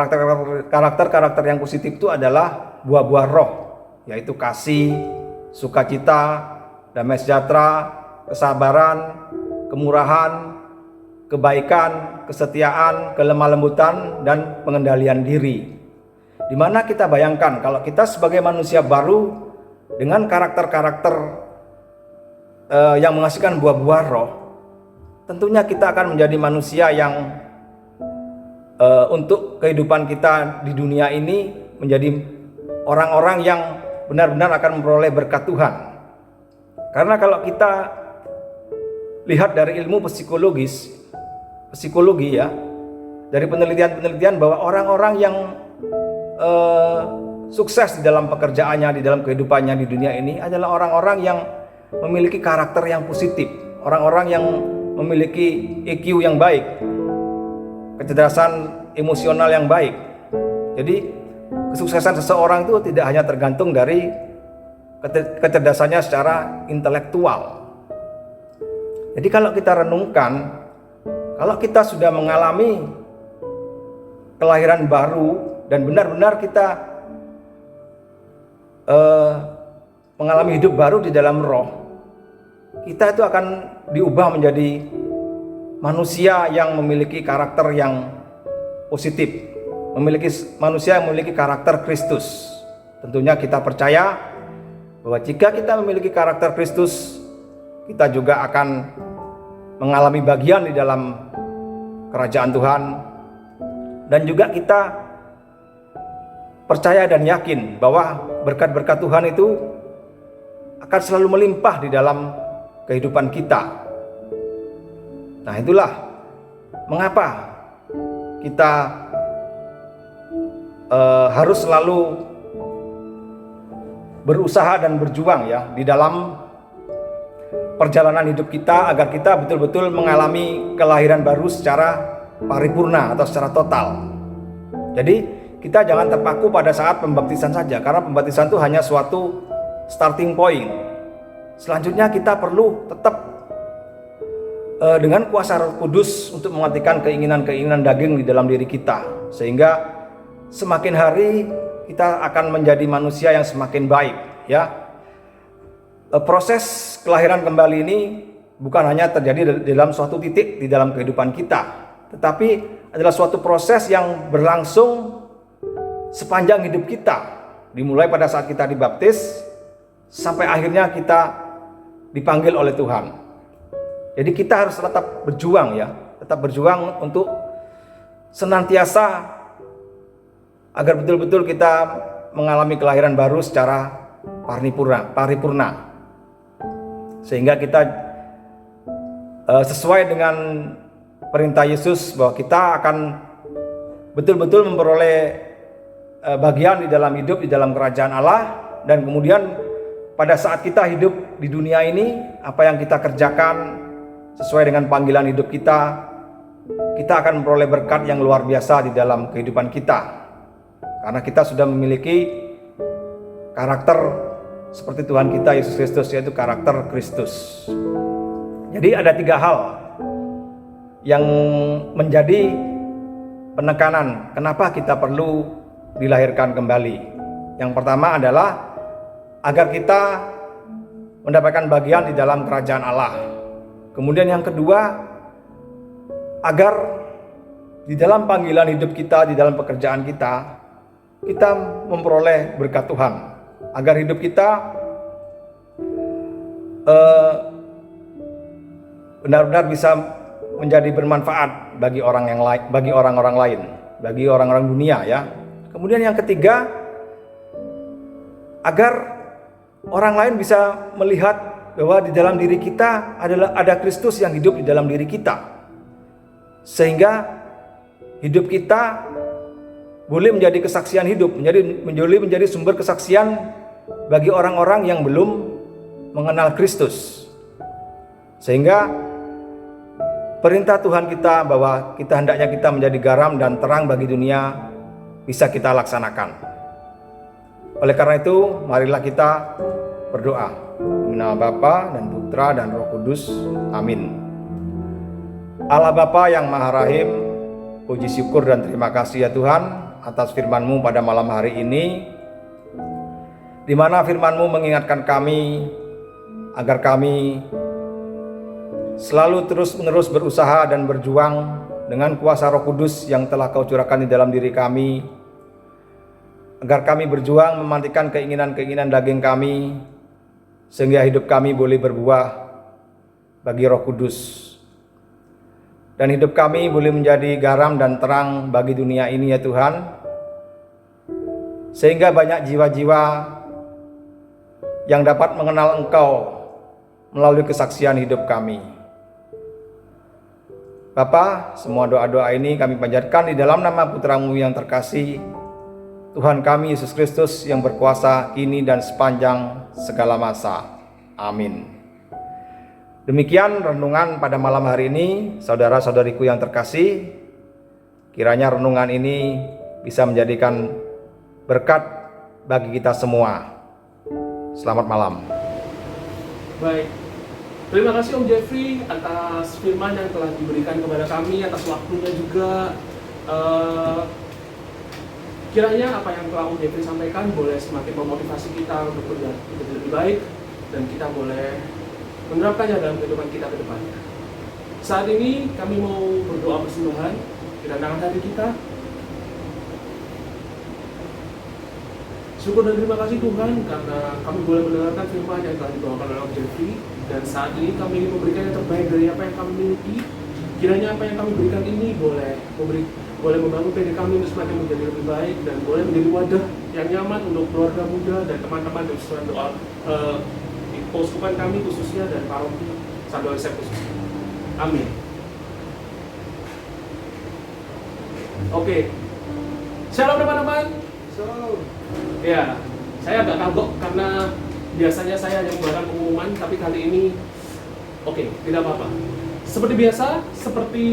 B: karakter-karakter yang positif itu adalah buah-buah roh, yaitu kasih, sukacita, damai sejahtera, kesabaran, kemurahan, kebaikan, kesetiaan, kelemah lembutan, dan pengendalian diri. Di mana kita bayangkan kalau kita sebagai manusia baru dengan karakter-karakter yang menghasilkan buah-buah roh, tentunya kita akan menjadi manusia yang untuk kehidupan kita di dunia ini menjadi orang-orang yang benar-benar akan memperoleh berkat Tuhan. Karena kalau kita lihat dari ilmu psikologi ya, dari penelitian-penelitian bahwa orang-orang yang sukses di dalam pekerjaannya, di dalam kehidupannya di dunia ini adalah orang-orang yang memiliki karakter yang positif, orang-orang yang memiliki EQ yang baik, kecerdasan emosional yang baik. Jadi kesuksesan seseorang itu tidak hanya tergantung dari kecerdasannya secara intelektual. Jadi kalau kita renungkan, kalau kita sudah mengalami kelahiran baru dan benar-benar kita mengalami hidup baru di dalam roh, kita itu akan diubah menjadi manusia yang memiliki karakter yang positif, manusia yang memiliki karakter Kristus. Tentunya kita percaya bahwa jika kita memiliki karakter Kristus, kita juga akan mengalami bagian di dalam kerajaan Tuhan, dan juga kita percaya dan yakin bahwa berkat-berkat Tuhan itu akan selalu melimpah di dalam kehidupan kita. Nah, itulah mengapa kita harus selalu berusaha dan berjuang ya di dalam perjalanan hidup kita, agar kita betul-betul mengalami kelahiran baru secara paripurna atau secara total. Jadi kita jangan terpaku pada saat pembaptisan saja, karena pembaptisan itu hanya suatu starting point. Selanjutnya kita perlu tetap dengan kuasa Roh Kudus untuk mematikan keinginan-keinginan daging di dalam diri kita, sehingga semakin hari kita akan menjadi manusia yang semakin baik ya. Proses kelahiran kembali ini bukan hanya terjadi dalam suatu titik di dalam kehidupan kita, tetapi adalah suatu proses yang berlangsung sepanjang hidup kita, dimulai pada saat kita dibaptis sampai akhirnya kita dipanggil oleh Tuhan. Jadi kita harus tetap berjuang ya, tetap berjuang untuk senantiasa agar betul-betul kita mengalami kelahiran baru secara paripurna. Sehingga kita sesuai dengan perintah Yesus bahwa kita akan betul-betul memperoleh bagian di dalam hidup di dalam kerajaan Allah, dan kemudian pada saat kita hidup di dunia ini, apa yang kita kerjakan sesuai dengan panggilan hidup kita, kita akan memperoleh berkat yang luar biasa di dalam kehidupan kita, karena kita sudah memiliki karakter seperti Tuhan kita Yesus Kristus, yaitu karakter Kristus. Jadi ada 3 hal yang menjadi penekanan kenapa kita perlu dilahirkan kembali. Yang pertama adalah agar kita mendapatkan bagian di dalam kerajaan Allah. Kemudian yang kedua, agar di dalam panggilan hidup kita, di dalam pekerjaan kita, kita memperoleh berkat Tuhan, agar hidup kita benar-benar bisa menjadi bermanfaat bagi orang yang lain, bagi orang-orang lain, bagi orang-orang dunia ya. Kemudian yang ketiga, agar orang lain bisa melihat bahwa di dalam diri kita ada Kristus yang hidup di dalam diri kita, sehingga hidup kita boleh menjadi kesaksian hidup, menjadi sumber kesaksian bagi orang-orang yang belum mengenal Kristus. Sehingga perintah Tuhan kita bahwa kita hendaknya kita menjadi garam dan terang bagi dunia bisa kita laksanakan. Oleh karena itu, marilah kita berdoa. Di nama Bapa dan Putra dan Roh Kudus. Amin. Allah Bapa yang Maha Rahim, puji syukur dan terima kasih ya Tuhan atas firman-Mu pada malam hari ini, di mana firman-Mu mengingatkan kami agar kami selalu terus-menerus berusaha dan berjuang dengan kuasa Roh Kudus yang telah Kau curahkan di dalam diri kami, agar kami berjuang memantikan keinginan-keinginan daging kami, sehingga hidup kami boleh berbuah bagi Roh Kudus. Dan hidup kami boleh menjadi garam dan terang bagi dunia ini ya Tuhan, sehingga banyak jiwa-jiwa yang dapat mengenal Engkau melalui kesaksian hidup kami. Bapa, semua doa-doa ini kami panjatkan di dalam nama Putra-Mu yang terkasih, Tuhan kami Yesus Kristus yang berkuasa kini dan sepanjang segala masa. Amin. Demikian renungan pada malam hari ini, saudara-saudariku yang terkasih. Kiranya renungan ini bisa menjadikan berkat bagi kita semua. Selamat malam.
A: Baik, terima kasih Om Jeffrey atas firman yang telah diberikan kepada kami, atas waktunya juga. Kiranya apa yang telah Om Jeffrey sampaikan boleh semakin memotivasi kita untuk menjadi lebih baik, dan kita boleh menerapkannya dalam kehidupan kita ke depannya. Saat ini kami mau berdoa persembahan, kedatangan hati kita. Syukur dan terima kasih Tuhan karena kami boleh mendengarkan firman yang telah dibawakan oleh Om Jeffrey, dan saat ini kami ingin memberikan yang terbaik dari apa yang kami miliki. Kiranya apa yang kami berikan ini boleh membangun PD kami untuk semakin menjadi lebih baik, dan boleh menjadi wadah yang nyaman untuk keluarga muda dan teman-teman di usulan doa Keuskupan kami khususnya dan paroki Santo Yosef khususnya. Amin. Oke. Shalom teman-teman. Ya, saya agak kagok karena biasanya saya yang membuatkan pengumuman, tapi kali ini tidak apa-apa. Seperti biasa, seperti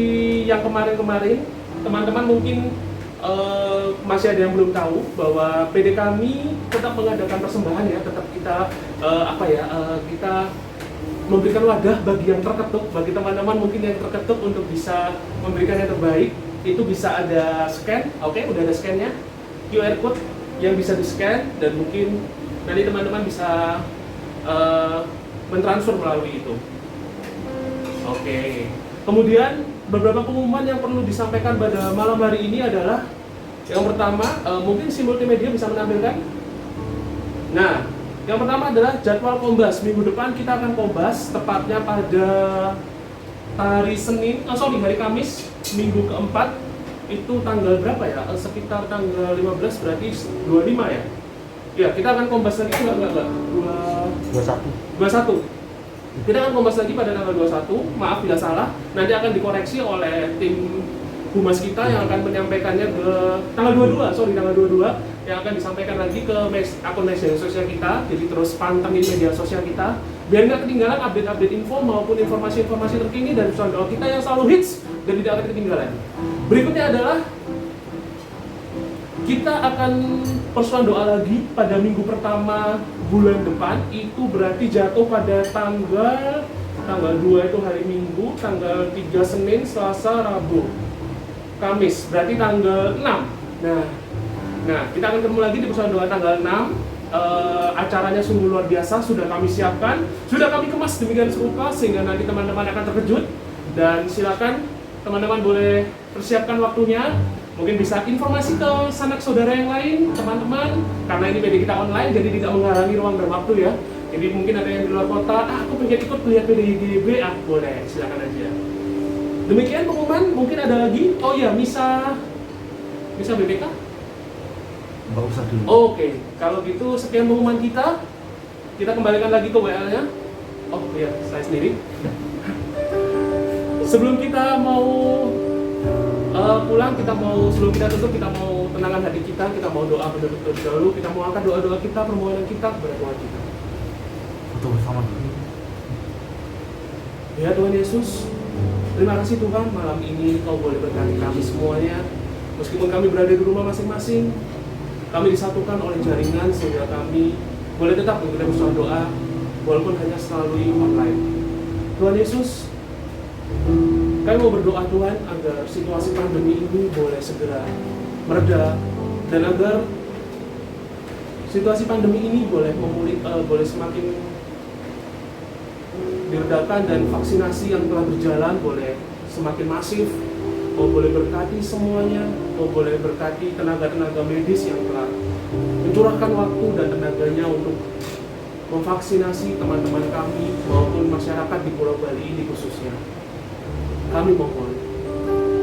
A: yang kemarin-kemarin, teman-teman mungkin masih ada yang belum tahu bahwa PD kami tetap mengadakan persembahan ya, tetap kita kita memberikan wadah bagi yang terketuk, bagi teman-teman mungkin yang terketuk untuk bisa memberikan yang terbaik. Itu bisa ada scan, udah ada scannya, QR code yang bisa di-scan, dan mungkin nanti teman-teman bisa mentransfer melalui itu. Kemudian beberapa pengumuman yang perlu disampaikan pada malam hari ini adalah yang pertama, mungkin si multimedia bisa menampilkan. Nah, yang pertama adalah jadwal Kombas. Minggu depan kita akan Kombas, tepatnya pada hari Kamis, minggu keempat. Itu tanggal berapa ya? Sekitar tanggal 15, berarti 25 ya? Ya, kita akan Kombas lagi, enggak. 21. Kita akan Kombas lagi pada tanggal 21, maaf bila salah. Nanti akan dikoreksi oleh tim Humas kita yang akan menyampaikannya ke tanggal 22, yang akan disampaikan lagi ke akun media sosial kita. Jadi terus pantengin media sosial kita biar nggak ketinggalan update-update info maupun informasi-informasi terkini dari usulan doa kita yang selalu hits dan tidak akan ketinggalan. Berikutnya adalah kita akan persoalan doa lagi pada minggu pertama bulan depan. Itu berarti jatuh pada tanggal 2 itu hari Minggu, tanggal 3 Senin, Selasa, Rabu, Kamis, berarti tanggal 6. Nah, kita akan ketemu lagi di persoalan doa tanggal 6. Acaranya sungguh luar biasa, sudah kami siapkan, sudah kami kemas demikian serupa sehingga nanti teman-teman akan terkejut. Dan silakan teman-teman boleh persiapkan waktunya. Mungkin bisa informasi ke sanak saudara yang lain, teman-teman, karena ini PD kita online, jadi tidak menghalangi ruang dan waktu ya. Jadi mungkin ada yang di luar kota, aku pengen ikut melihat PDIGB, boleh, silakan aja. Demikian pengumuman, mungkin ada lagi. Oh ya, misa BPK?
C: Nggak usah dulu.
A: Oke, kalau gitu sekian pengumuman kita. Kita kembalikan lagi ke WL-nya. Oh iya, saya sendiri. Sebelum kita mau pulang, sebelum kita tutup, kita mau tenangkan hati kita mau doa terlebih dahulu, kita mau angkat doa-doa kita, permohonan kita kepada Tuhan kita.
C: Foto bersama dulu.
A: Ya Tuhan Yesus, terima kasih Tuhan, malam ini Kau boleh berkati kami semuanya. Meskipun kami berada di rumah masing-masing, kami disatukan oleh jaringan sehingga kami boleh tetap mengikuti bersama doa walaupun hanya melalui online. Tuhan Yesus, kami mau berdoa Tuhan agar situasi pandemi ini boleh segera mereda dan agar situasi pandemi ini boleh boleh semakin diredakan dan vaksinasi yang telah berjalan boleh semakin masif. Kau boleh berkati semuanya, Kau boleh berkati tenaga-tenaga medis yang telah mencurahkan waktu dan tenaganya untuk memvaksinasi teman-teman kami maupun masyarakat di Pulau Bali ini khususnya. Kami mohon,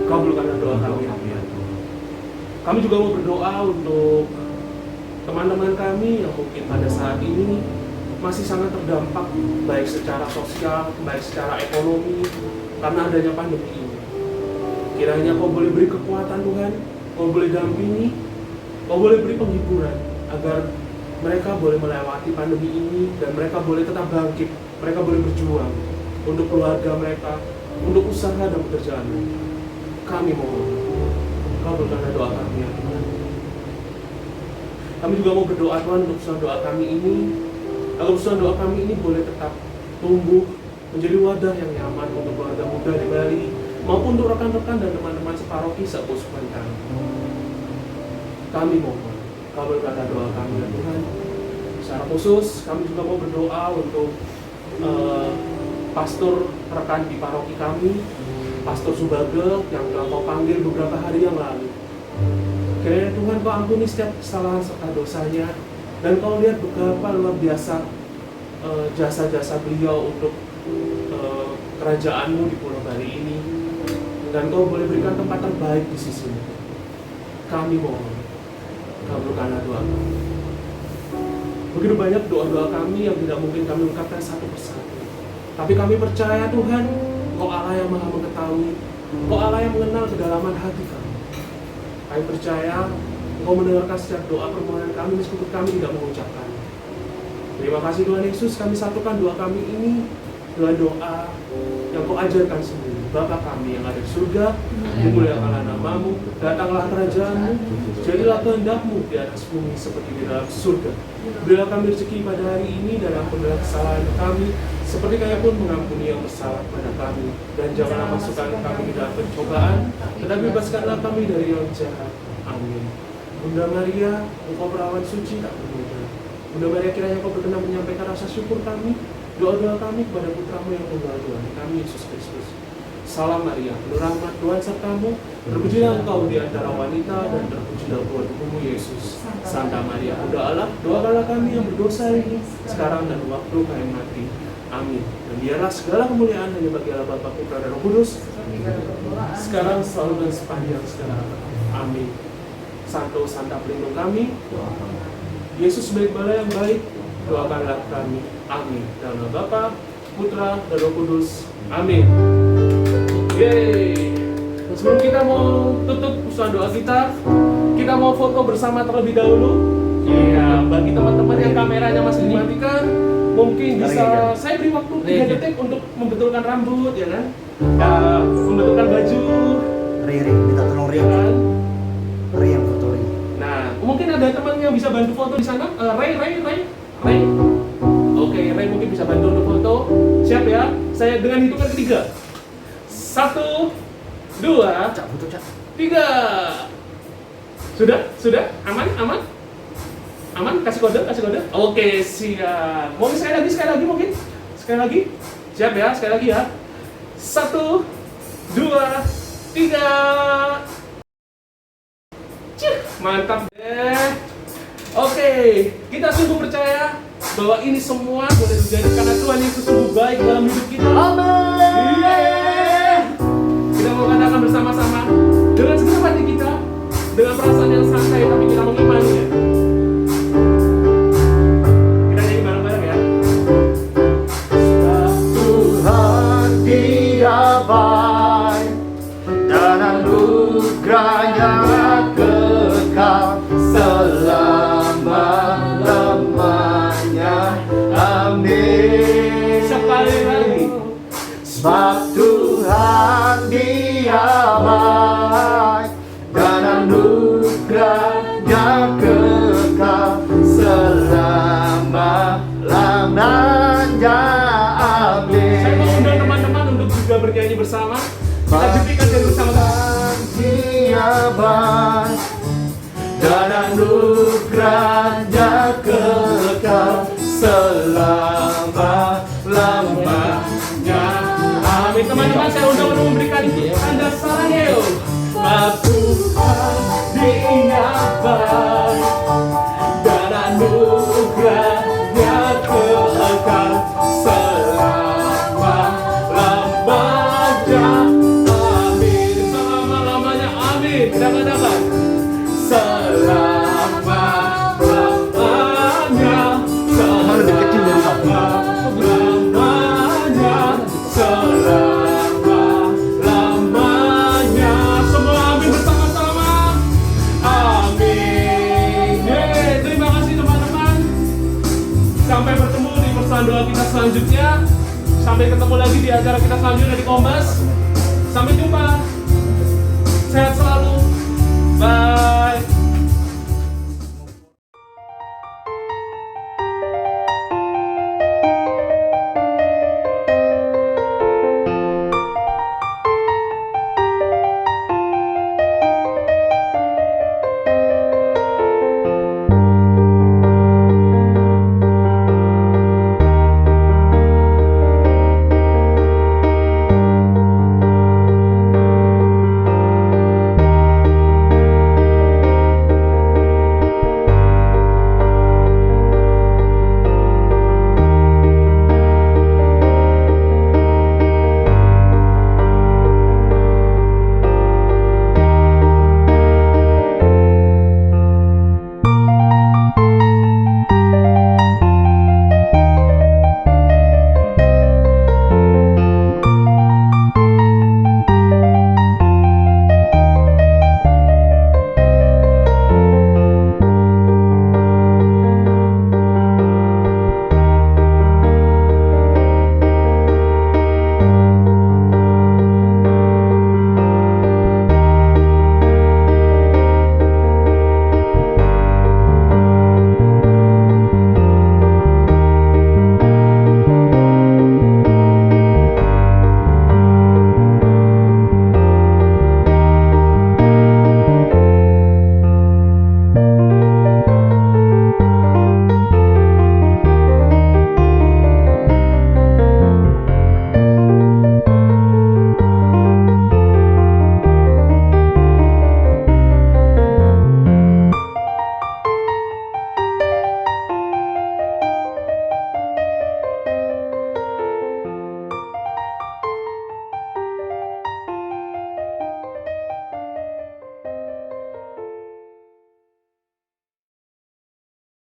A: kabulkanlah doa kami. Kami juga mau berdoa untuk teman-teman kami yang mungkin pada saat ini masih sangat terdampak baik secara sosial, baik secara ekonomi karena adanya pandemi ini. Kiranya Kau boleh beri kekuatan Tuhan, Kau boleh dampingi, Kau boleh beri penghiburan agar mereka boleh melewati pandemi ini dan mereka boleh tetap bangkit, mereka boleh berjuang untuk keluarga mereka, untuk usaha dan pekerjaan mereka. Kami mohon, kabulkanlah doa kami ya Tuhan. Kami juga mau berdoa Tuhan untuk usaha doa kami ini, agar usaha doa kami ini boleh tetap tumbuh menjadi wadah yang nyaman untuk keluarga muda di Bali, maupun untuk rekan-rekan dan teman-teman separoki seuskupan kami. Kami mohon, kabulkanlah doa kami ya Tuhan. Secara khusus, kami juga mau berdoa untuk pastor rekan di paroki kami, Pastor Subagel yang telah Kau panggil beberapa hari yang lalu. Kiranya Tuhan Kau ampuni setiap kesalahan serta dosanya, dan Kau lihat betapa luar biasa jasa-jasa beliau untuk kerajaan-Mu di Pulau Bali ini. Dan Kau boleh berikan tempat terbaik di sisi-Mu. Kami mohon, kabulkanlah doa kami. Begitu banyak doa-doa kami yang tidak mungkin kami ungkapkan satu persatu. Tapi kami percaya Tuhan, Kau Allah yang maha mengetahui, Kau Allah yang mengenal kedalaman hati kami. Kami percaya Kau mendengarkan setiap doa permohonan kami meskipun kami tidak mengucapkan. Terima kasih Tuhan Yesus, kami satukan doa kami ini dengan doa yang Kau ajarkan sendiri. Bapa kami yang ada di surga, dimuliakanlah nama-Mu, datanglah kerajaan-Mu, jadilah kehendak-Mu di atas bumi seperti di dalam surga. Berilah kami rezeki pada hari ini dan ampunilah kesalahan kami, seperti Kami pun mengampuni yang bersalah pada kami. Dan janganlah masukkan kami ke dalam pencobaan, tetapi bebaskanlah kami dari yang jahat. Amin. Bunda Maria, Engkau perawan suci tak bernoda. Bunda Maria, kiranya Kau berkenan menyampaikan rasa syukur kami, doa-doa kami kepada Putra-Mu yang tunggal Tuhan kami, Yesus Kristus. Salam Maria, penuh rahmat Tuhan sertamu, terpujilah Engkau di antara wanita dan terpujilah buah tubuhmu Yesus. Santa Maria, Bunda Allah, doakanlah kami yang berdosa ini, sekarang dan waktu kami mati. Amin. Dan biarlah segala kemuliaan hanya bagi Allah Bapa, Putra dan Roh Kudus, sekarang, selalu dan sepanjang segala abad. Amin. Santo Santa pelindung kami, Yesus sebagai Bala yang baik, doakanlah kami. Amin. Dalam nama Bapa, Putra dan Roh Kudus. Amin. Yeay. Sebelum kita mau tutup usaha doa kita mau foto bersama terlebih dahulu. Iya, bagi teman-teman yang kameranya masih dimatikan, mungkin bisa saya beri waktu 3 detik untuk membetulkan rambut, ya kan? Membetulkan baju.
C: Ri, minta tolong Ri.
A: Kan?
C: Ri yang foto Ri.
A: Nah, mungkin ada teman yang bisa bantu foto di sana. Ray. Oke, Ray mungkin bisa bantu untuk foto. Siap ya? Saya dengan hitungan ketiga. 1, 2,
C: Cak, foto Cak.
A: 3. Sudah? Aman? Kasih kode? Oke, siap. Mungkin sekali lagi mungkin. Sekali lagi. Siap ya? Sekali lagi ya. 1, 2, 3. Mantap deh. Oke, kita sungguh percaya bahwa ini semua boleh terjadi karena Tuhan Yesus sungguh baik dalam hidup kita. Amin. Yeah. Kita mau katakan bersama-sama dengan segenap hati kita, dengan perasaan yang santai tapi kita mengimaninya. Kita nyanyi bareng-bareng ya.
C: Tuhan Dia baik dan anugerahnya kekal selama-lamanya. Amin.
A: Sekali lagi.
C: Raja
A: Saya mau undang
C: Amin.
A: teman-teman untuk juga bernyanyi bersama. Kita ciptakan dari bersama-sama.
C: Tiaban dan anugerahnya kekal selama-lamanya.
A: Amin. Teman-teman, saya undang untuk memberikan tanda sarangnya. Tuhan Dia baik dan anugerahnya kekal selama-lamanya. Amin. Selama-lamanya. Amin. Dapat. Selama-lamanya.
C: Lebih kecil dari kamu.
A: Selamanya, selama-lamanya. Semua amin bersama-sama. Amin. Yeay, terima kasih teman-teman. Sampai bertemu di persatuan doa kita selanjutnya. Sampai ketemu lagi di acara kita selanjutnya di Kompas. Sampai jumpa. Sehat selalu. Bye.